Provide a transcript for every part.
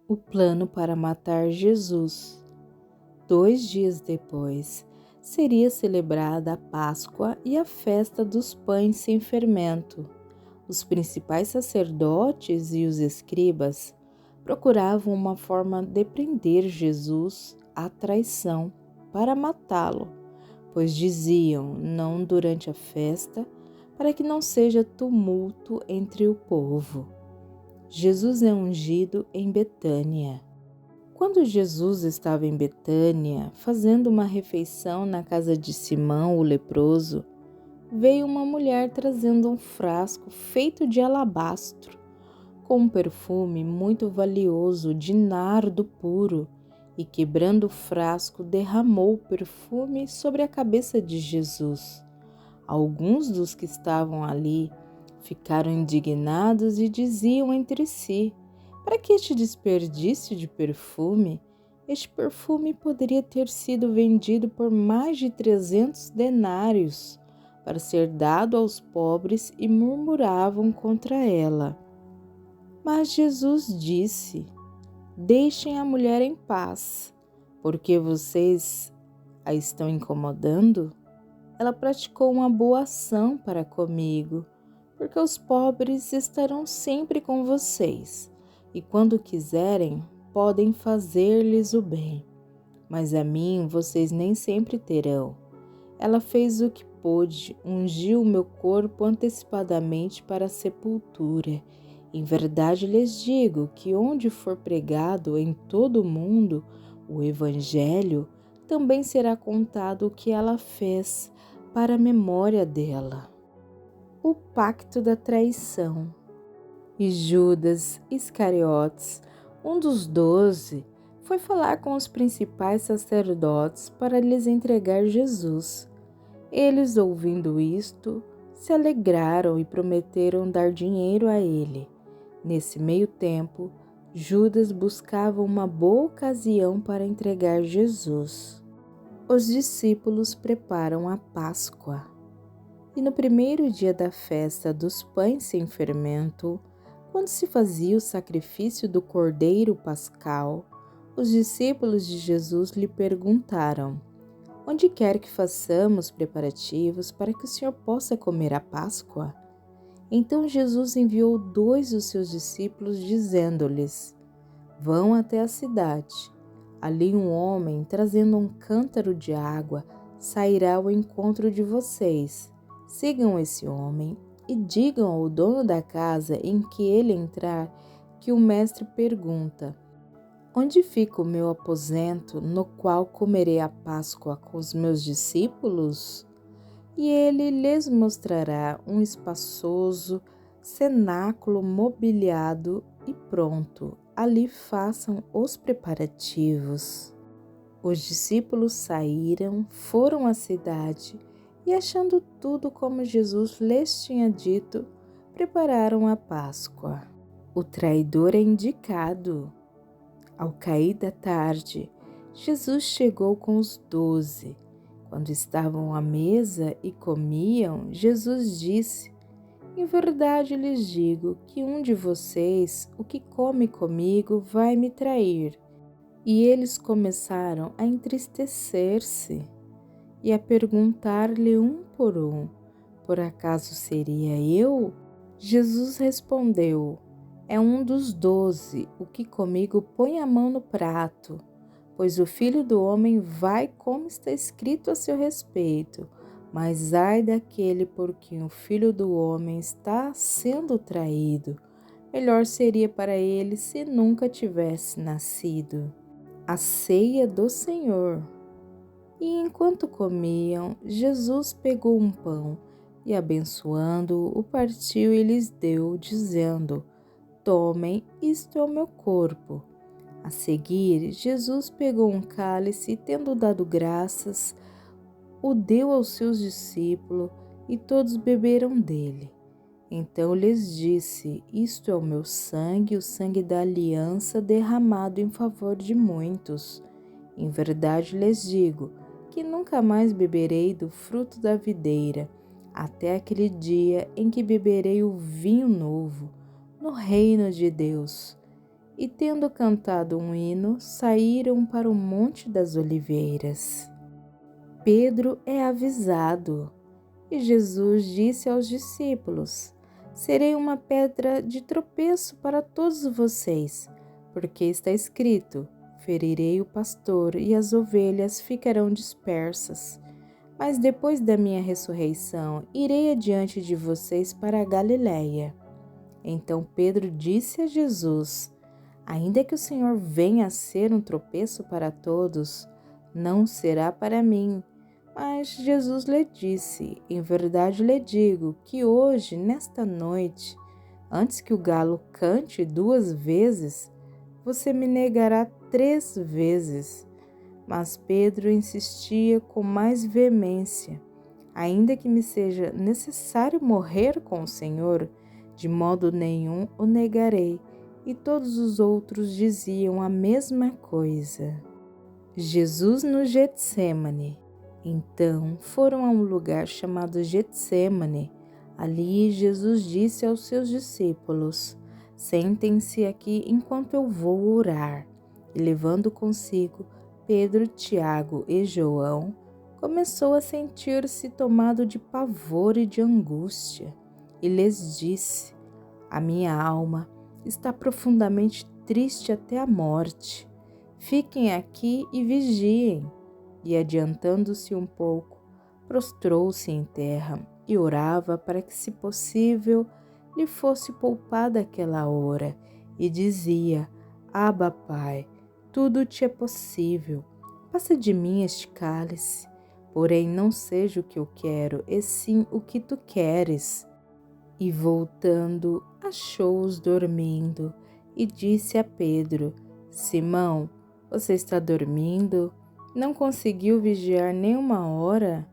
O plano para matar Jesus. 2 dias depois, seria celebrada a Páscoa e a festa dos pães sem fermento. Os principais sacerdotes e os escribas procuravam uma forma de prender Jesus à traição para matá-lo, pois diziam: não durante a festa, para que não seja tumulto entre o povo. Jesus é ungido em Betânia. Quando Jesus estava em Betânia, fazendo uma refeição na casa de Simão, o leproso, veio uma mulher trazendo um frasco feito de alabastro, com um perfume muito valioso de nardo puro, e quebrando o frasco, derramou o perfume sobre a cabeça de Jesus. Alguns dos que estavam ali ficaram indignados e diziam entre si: para que este desperdício de perfume? Este perfume poderia ter sido vendido por mais de 300 denários para ser dado aos pobres, e murmuravam contra ela. Mas Jesus disse: deixem a mulher em paz, porque vocês a estão incomodando. Ela praticou uma boa ação para comigo, porque os pobres estarão sempre com vocês, e quando quiserem, podem fazer-lhes o bem. Mas a mim vocês nem sempre terão. Ela fez o que pôde, ungiu o meu corpo antecipadamente para a sepultura. Em verdade lhes digo que onde for pregado em todo o mundo o Evangelho, também será contado o que ela fez, para a memória dela. O pacto da traição. E Judas Iscariotes, um dos 12, foi falar com os principais sacerdotes para lhes entregar Jesus. Eles, ouvindo isto, se alegraram e prometeram dar dinheiro a ele. Nesse meio tempo, Judas buscava uma boa ocasião para entregar Jesus. Os discípulos preparam a Páscoa. E no primeiro dia da festa dos pães sem fermento, quando se fazia o sacrifício do cordeiro pascal, os discípulos de Jesus lhe perguntaram: onde quer que façamos preparativos para que o Senhor possa comer a Páscoa? Então Jesus enviou 2 dos seus discípulos, dizendo-lhes: vão até a cidade. Ali um homem, trazendo um cântaro de água, sairá ao encontro de vocês. Sigam esse homem e digam ao dono da casa em que ele entrar que o mestre pergunta: onde fica o meu aposento no qual comerei a Páscoa com os meus discípulos? E ele lhes mostrará um espaçoso cenáculo mobiliado e pronto. Ali façam os preparativos. Os discípulos saíram, foram à cidade e, achando tudo como Jesus lhes tinha dito, prepararam a Páscoa. O traidor é indicado. Ao cair da tarde, Jesus chegou com os 12. Quando estavam à mesa e comiam, Jesus disse: em verdade lhes digo que um de vocês, o que come comigo, vai me trair. E eles começaram a entristecer-se e a perguntar-lhe um: por acaso seria eu? Jesus respondeu: é um dos 12, o que comigo põe a mão no prato. Pois o Filho do Homem vai como está escrito a seu respeito, mas ai daquele por quem o Filho do Homem está sendo traído. Melhor seria para ele se nunca tivesse nascido. A ceia do Senhor. E enquanto comiam, Jesus pegou um pão e, abençoando-o, o partiu e lhes deu, dizendo: tomem, isto é o meu corpo. A seguir, Jesus pegou um cálice e, tendo dado graças, o deu aos seus discípulos e todos beberam dele. Então lhes disse: isto é o meu sangue, o sangue da aliança derramado em favor de muitos. Em verdade lhes digo que nunca mais beberei do fruto da videira, até aquele dia em que beberei o vinho novo no reino de Deus. e, tendo cantado um hino, saíram para o Monte das Oliveiras. Pedro é avisado, e Jesus disse aos discípulos: serei uma pedra de tropeço para todos vocês, porque está escrito: ferirei o pastor e as ovelhas ficarão dispersas. Mas depois da minha ressurreição, irei adiante de vocês para a Galiléia. Então Pedro disse a Jesus: ainda que o Senhor venha a ser um tropeço para todos, não será para mim. Mas Jesus lhe disse: em verdade lhe digo que hoje, nesta noite, antes que o galo cante 2 vezes, você me negará 3 vezes. Mas Pedro insistia com mais veemência: ainda que me seja necessário morrer com o Senhor, de modo nenhum o negarei. E todos os outros diziam a mesma coisa. Jesus no Getsêmane. Então foram a um lugar chamado Getsêmane. Ali Jesus disse aos seus discípulos: sentem-se aqui enquanto eu vou orar. E levando consigo Pedro, Tiago e João, começou a sentir-se tomado de pavor e de angústia, e lhes disse: a minha alma está profundamente triste até a morte. Fiquem aqui e vigiem. E, adiantando-se um pouco, prostrou-se em terra e orava para que, se possível, lhe fosse poupada aquela hora, e dizia: Abba, Pai, tudo te é possível. Passa de mim este cálice, porém não seja o que eu quero, e sim o que tu queres. E voltando, achou-os dormindo, e disse a Pedro: Simão, você está dormindo? Não conseguiu vigiar nem uma hora?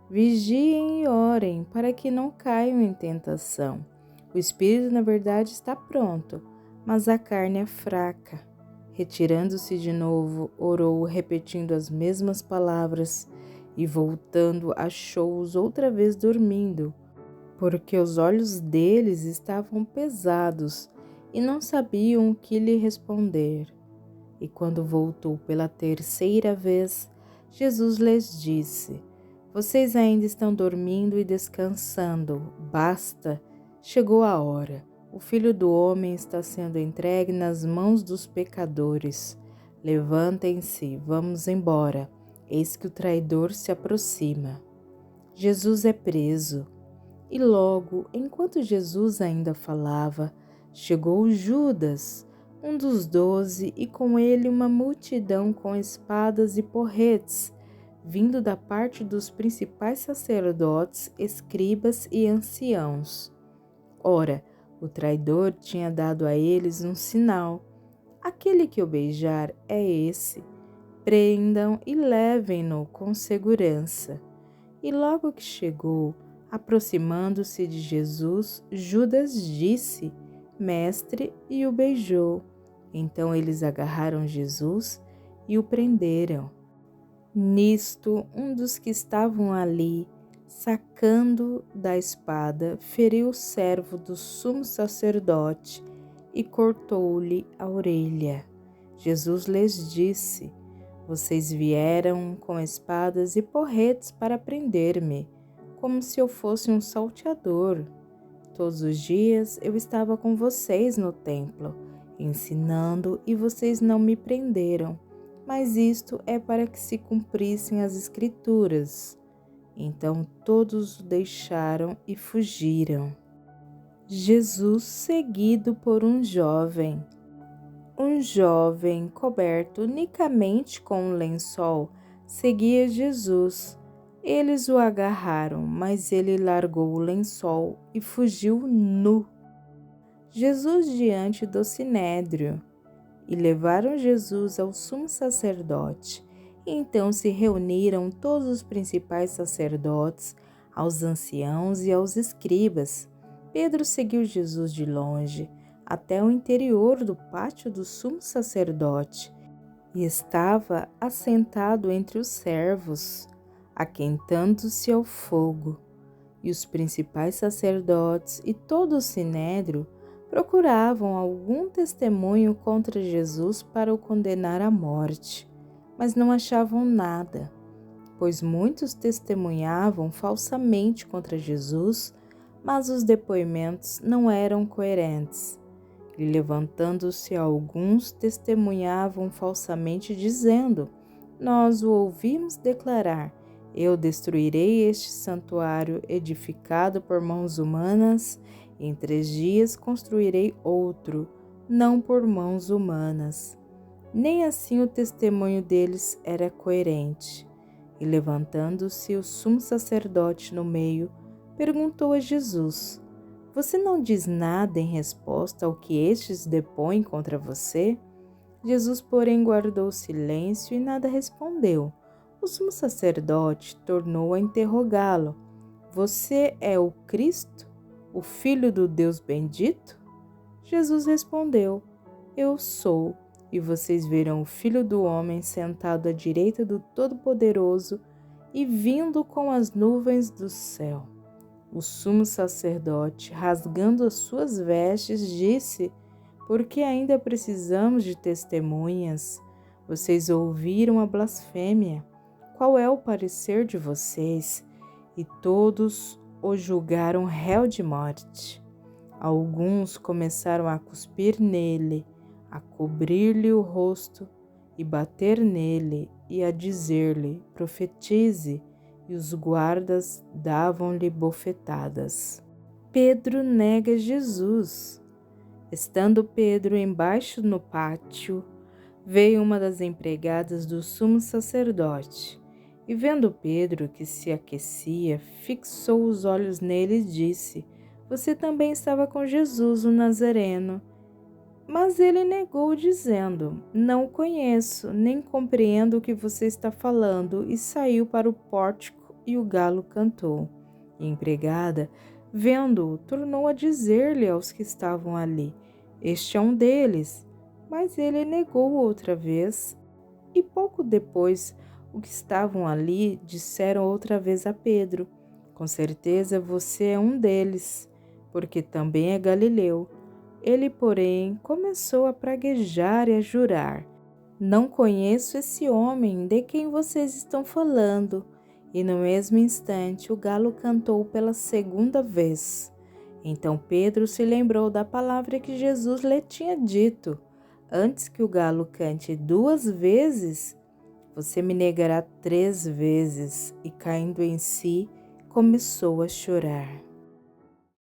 Vigiem e orem, para que não caiam em tentação. O espírito, na verdade, está pronto, mas a carne é fraca. Retirando-se de novo, orou, repetindo as mesmas palavras, e voltando, achou-os outra vez dormindo, porque os olhos deles estavam pesados e não sabiam o que lhe responder. E quando voltou pela 3ª vez, Jesus lhes disse: vocês ainda estão dormindo e descansando. Basta, chegou a hora. O Filho do Homem está sendo entregue nas mãos dos pecadores. Levantem-se, vamos embora. Eis que o traidor se aproxima. Jesus é preso. E logo, enquanto Jesus ainda falava, chegou Judas, um dos 12, e com ele uma multidão com espadas e porretes, vindo da parte dos principais sacerdotes, escribas e anciãos. Ora, o traidor tinha dado a eles um sinal: aquele que o beijar é esse. Prendam e levem-no com segurança. E logo que chegou, aproximando-se de Jesus, Judas disse: Mestre, e o beijou. Então eles agarraram Jesus e o prenderam. Nisto, um dos que estavam ali, sacando da espada, feriu o servo do sumo sacerdote e cortou-lhe a orelha. Jesus lhes disse: vocês vieram com espadas e porretes para prender-me, como se eu fosse um salteador. Todos os dias eu estava com vocês no templo, ensinando, e vocês não me prenderam, mas isto é para que se cumprissem as Escrituras. Então todos o deixaram e fugiram. Jesus seguido por um jovem. Um jovem, coberto unicamente com um lençol, seguia Jesus. Eles o agarraram, mas ele largou o lençol e fugiu nu. Jesus diante do sinédrio. E levaram Jesus ao sumo sacerdote. E então se reuniram todos os principais sacerdotes, aos anciãos e aos escribas. Pedro seguiu Jesus de longe, até o interior do pátio do sumo sacerdote, e estava assentado entre os servos, aquentando-se ao fogo. E os principais sacerdotes e todo o sinédrio Procuravam algum testemunho contra Jesus para o condenar à morte, mas não achavam nada, pois muitos testemunhavam falsamente contra Jesus, mas os depoimentos não eram coerentes. E levantando-se alguns, testemunhavam falsamente, dizendo: Nós o ouvimos declarar: Eu destruirei este santuário edificado por mãos humanas, e em 3 dias construirei outro, não por mãos humanas. Nem assim o testemunho deles era coerente. E levantando-se o sumo sacerdote no meio, perguntou a Jesus: Você não diz nada em resposta ao que estes depõem contra você? Jesus, porém, guardou silêncio e nada respondeu. O sumo sacerdote tornou a interrogá-lo: Você é o Cristo, o Filho do Deus bendito? Jesus respondeu: Eu sou, e vocês verão o Filho do Homem sentado à direita do Todo-Poderoso e vindo com as nuvens do céu. O sumo sacerdote, rasgando as suas vestes, disse: Por que ainda precisamos de testemunhas? Vocês ouviram a blasfêmia. Qual é o parecer de vocês? E todos o julgaram réu de morte. Alguns começaram a cuspir nele, a cobrir-lhe o rosto e bater nele e a dizer-lhe: Profetize. E os guardas davam-lhe bofetadas. Pedro nega Jesus. Estando Pedro embaixo no pátio, veio uma das empregadas do sumo sacerdote, e vendo Pedro que se aquecia, fixou os olhos nele e disse: Você também estava com Jesus, o Nazareno. Mas ele negou, dizendo: Não o conheço, nem compreendo o que você está falando, e saiu para o pórtico, e o galo cantou. E a empregada, vendo-o, tornou a dizer-lhe aos que estavam ali: Este é um deles. Mas ele negou outra vez, e pouco depois, os que estavam ali disseram outra vez a Pedro: Com certeza você é um deles, porque também é galileu. Ele, porém, começou a praguejar e a jurar: Não conheço esse homem de quem vocês estão falando. E no mesmo instante o galo cantou pela 2ª vez. Então Pedro se lembrou da palavra que Jesus lhe tinha dito: Antes que o galo cante 2 vezes, você me negará 3 vezes. E caindo em si, começou a chorar.